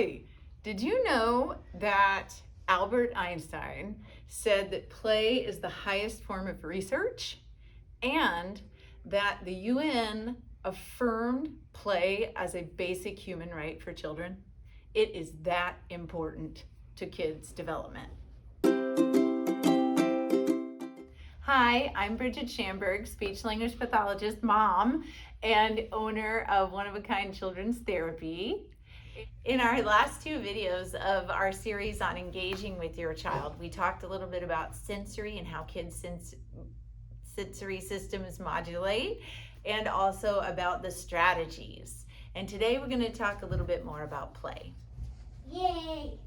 Hi, did you know that Albert Einstein said that play is the highest form of research and that the UN affirmed play as a basic human right for children? It is that important to kids' development. Hi, I'm Bridget Schamberg, speech language pathologist, mom, and owner of One of a Kind Children's Therapy. In our last two videos of our series on engaging with your child, we talked a little bit about sensory and how kids' sensory systems modulate, and also about the strategies. And today we're going to talk a little bit more about play. Yay!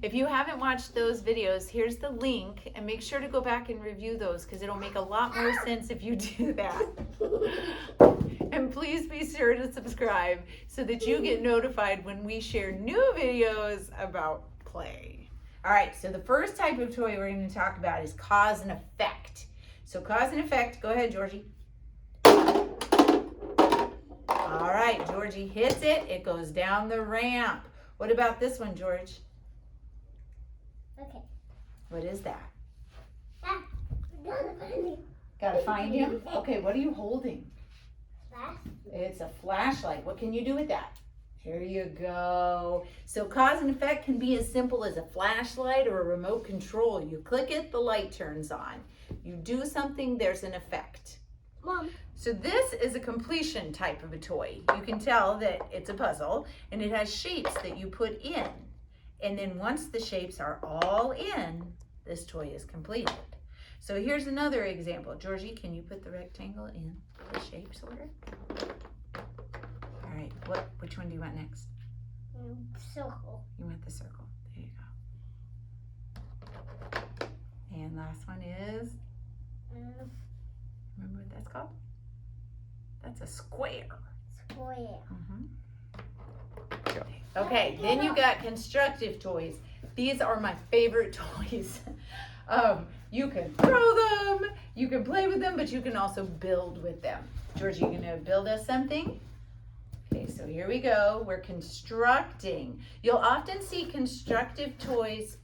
If you haven't watched those videos, here's the link, and make sure to go back and review those because it'll make a lot more sense if you do that. And please be sure to subscribe so that you get notified when we share new videos about play. All right, so the first type of toy we're going to talk about is cause and effect. So cause and effect, go ahead, Georgie. All right, Georgie hits it. It goes down the ramp. What about this one, George? Okay. What is that? Gotta find it. Gotta find him? Okay, what are you holding? Flash. It's a flashlight. What can you do with that? Here you go. So cause and effect can be as simple as a flashlight or a remote control. You click it, the light turns on. You do something, there's an effect. Mom. So this is a completion type of a toy. You can tell that it's a puzzle and it has shapes that you put in. And then once the shapes are all in, this toy is completed. So here's another example. Georgie, can you put the rectangle in the shapes order? All right, which one do you want next? Circle. You want the circle. There you go. And last one is, remember what that's called? That's a square. Square. Okay, then you got constructive toys. These are my favorite toys. You can throw them, you can play with them, but you can also build with them. George, you gonna build us something? Okay, so here we go. We're constructing. You'll often see constructive toys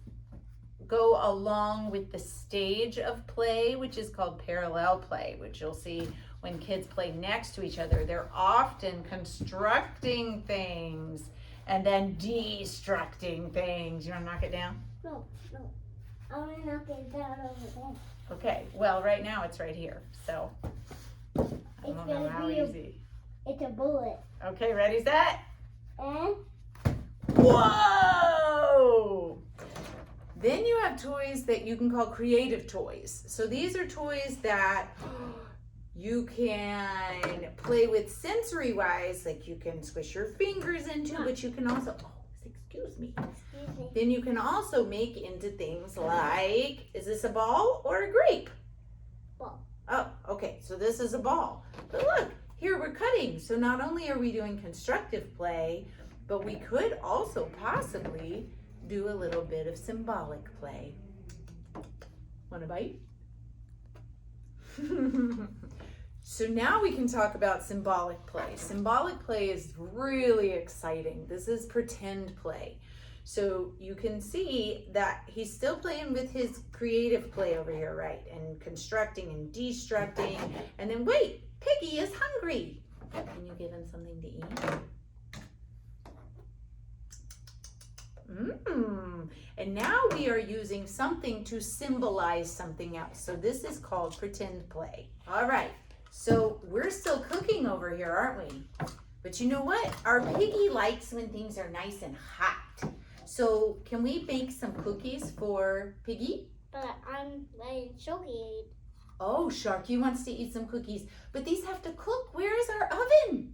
go along with the stage of play, which is called parallel play, which you'll see when kids play next to each other. They're often constructing things and then destructing things. You want to knock it down? No. I want to knock it down over there. Okay, well, right now it's right here, so I don't know how easy. It's a bullet. Okay, ready, set? And? Whoa! Then you have toys that you can call creative toys. So these are toys that you can play with sensory-wise, like you can squish your fingers into, but you can also, excuse me. Then you can also make into things like, is this a ball or a grape? Ball. Oh, okay, so this is a ball. But look, here we're cutting. So not only are we doing constructive play, but we could also possibly do a little bit of symbolic play. Want a bite? So now we can talk about symbolic play. Symbolic play is really exciting. This is pretend play. So you can see that he's still playing with his creative play over here, right? And constructing and destructing. And then wait, Piggy is hungry. Can you give him something to eat? And now we are using something to symbolize something else. So this is called pretend play. All right, so we're still cooking over here, aren't we? But you know what? Our Piggy likes when things are nice and hot. So can we bake some cookies for Piggy? But I'm choking. Oh, Sharky wants to eat some cookies, but these have to cook. Where is our oven?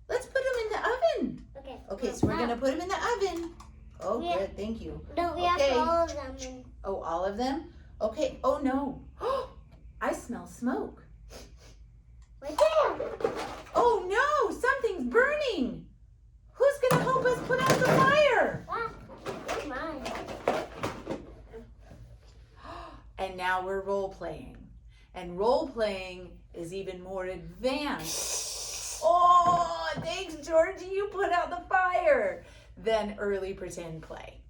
Let's put them in the oven. Okay. Okay, so we're gonna put them in the oven. Oh, Yeah. good, thank you. No, we have all of them. Oh, all of them? Okay, oh no. I smell smoke. Right there. Oh no, something's burning. Who's gonna help us put out the fire? Come on. And now we're role playing. And role playing is even more advanced. Oh, thanks, Georgie. You put out the fire. than early pretend play.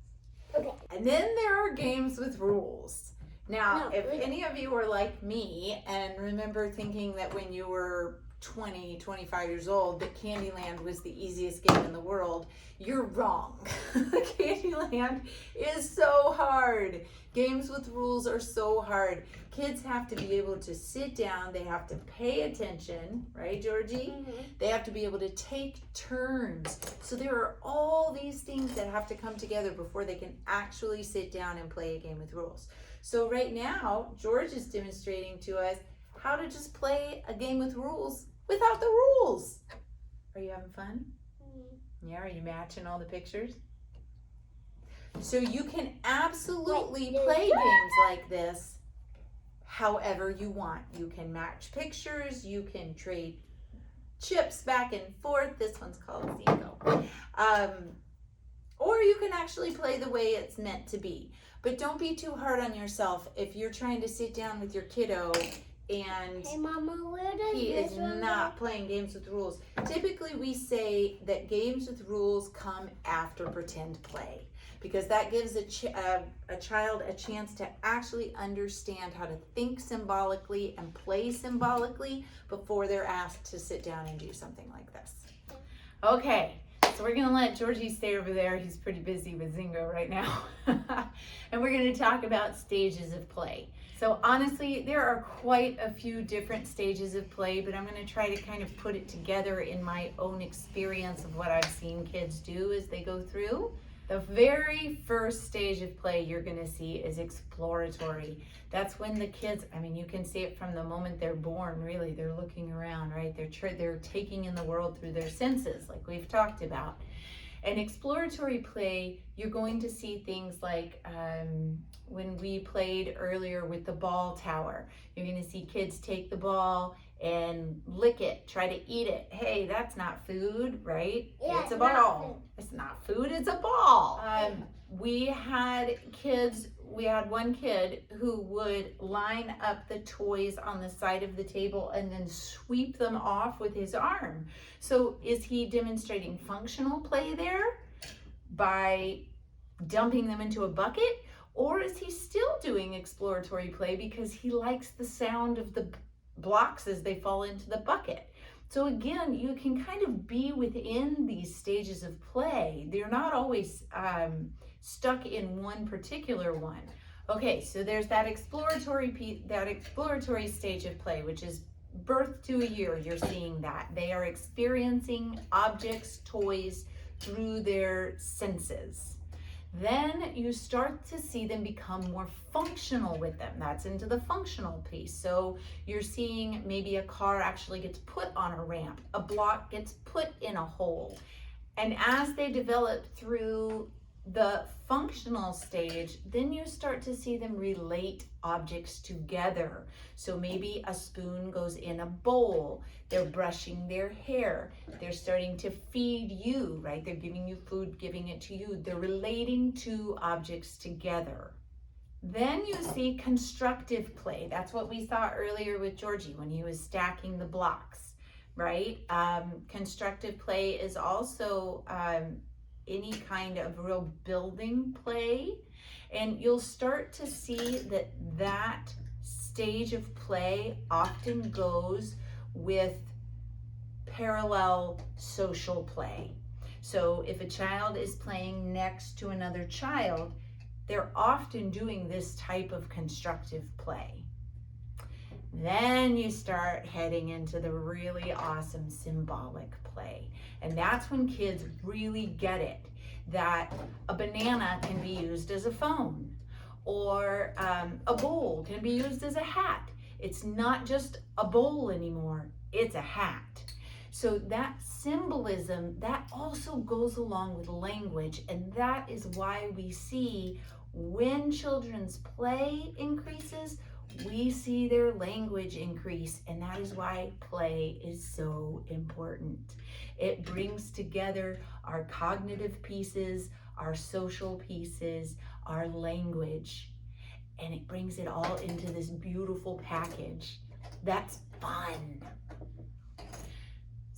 Okay. And then there are games with rules. Now, No, if wait. any of you are like me and remember thinking that when you were 20, 25 years old, that Candyland was the easiest game in the world, you're wrong. Candyland is so hard. Games with rules are so hard. Kids have to be able to sit down. They have to pay attention, right, Georgie? Mhm. They have to be able to take turns. So there are all these things that have to come together before they can actually sit down and play a game with rules. So right now, George is demonstrating to us how to just play a game with rules without the rules. Are you having fun? Yeah, are you matching all the pictures? So you can absolutely play games like this however you want. You can match pictures, you can trade chips back and forth. This one's called Zingo. Or you can actually play the way it's meant to be. But don't be too hard on yourself if you're trying to sit down with your kiddo and Hey, Mama, where does he this is one not playing games with rules. Typically, we say that games with rules come after pretend play because that gives a child a chance to actually understand how to think symbolically and play symbolically before they're asked to sit down and do something like this. Okay, so we're gonna let Georgie stay over there. He's pretty busy with Zingo right now. And we're gonna talk about stages of play. So honestly, there are quite a few different stages of play, but I'm going to try to kind of put it together in my own experience of what I've seen kids do as they go through. The very first stage of play you're going to see is exploratory. That's when the kids, I mean, you can see it from the moment they're born, really. They're looking around, right? They're taking in the world through their senses, like we've talked about. In exploratory play, you're going to see things like when we played earlier with the ball tower. You're going to see kids take the ball and lick it, try to eat it. Hey, that's not food, right? Yeah, it's a not ball. It's not food, it's a ball. We had one kid who would line up the toys on the side of the table and then sweep them off with his arm. So is he demonstrating functional play there by dumping them into a bucket? Or is he still doing exploratory play because he likes the sound of the blocks as they fall into the bucket? So again, you can kind of be within these stages of play. They're not always stuck in one particular one. Okay, so there's that exploratory stage of play, which is birth to a year. You're seeing that. They are experiencing objects, toys through their senses. Then you start to see them become more functional with them. That's into the functional piece. So you're seeing maybe a car actually gets put on a ramp, a block gets put in a hole. And as they develop through the functional stage, then you start to see them relate objects together. So maybe a spoon goes in a bowl, they're brushing their hair, they're starting to feed you, right? They're giving you food, giving it to you. They're relating two objects together. Then you see constructive play. That's what we saw earlier with Georgie when he was stacking the blocks, right? Constructive play is also any kind of real building play, and you'll start to see that stage of play often goes with parallel social play. So if a child is playing next to another child, they're often doing this type of constructive play. Then you start heading into the really awesome symbolic play. And that's when kids really get it, that a banana can be used as a phone, or a bowl can be used as a hat. It's not just a bowl anymore, it's a hat. So that symbolism, that also goes along with language, and that is why we see when children's play increases, we see their language increase, and that is why play is so important. It brings together our cognitive pieces, our social pieces, our language, and it brings it all into this beautiful package. That's fun.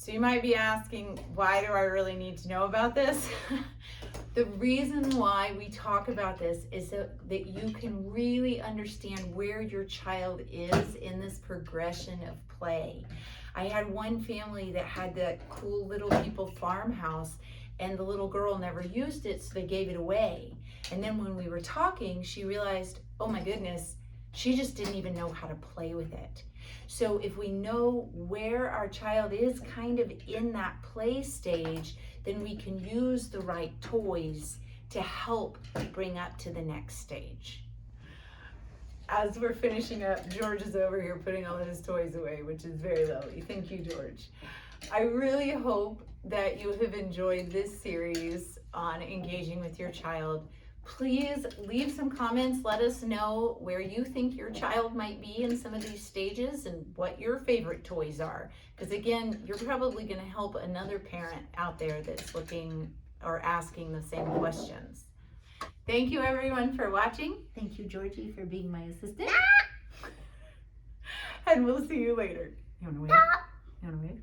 So you might be asking, why do I really need to know about this? The reason why we talk about this is so that you can really understand where your child is in this progression of play. I had one family that had that cool Little People farmhouse, and the little girl never used it, so they gave it away. And then when we were talking, she realized, oh my goodness, she just didn't even know how to play with it. So if we know where our child is kind of in that play stage, then we can use the right toys to help bring up to the next stage. As we're finishing up, George is over here putting all of his toys away, which is very lovely. Thank you, George. I really hope that you have enjoyed this series on engaging with your child. Please leave some comments. Let us know where you think your child might be in some of these stages and what your favorite toys are. Because again, you're probably going to help another parent out there that's looking or asking the same questions. Thank you everyone for watching. Thank you, Georgie, for being my assistant. And we'll see you later. You want to wave? You want to wave?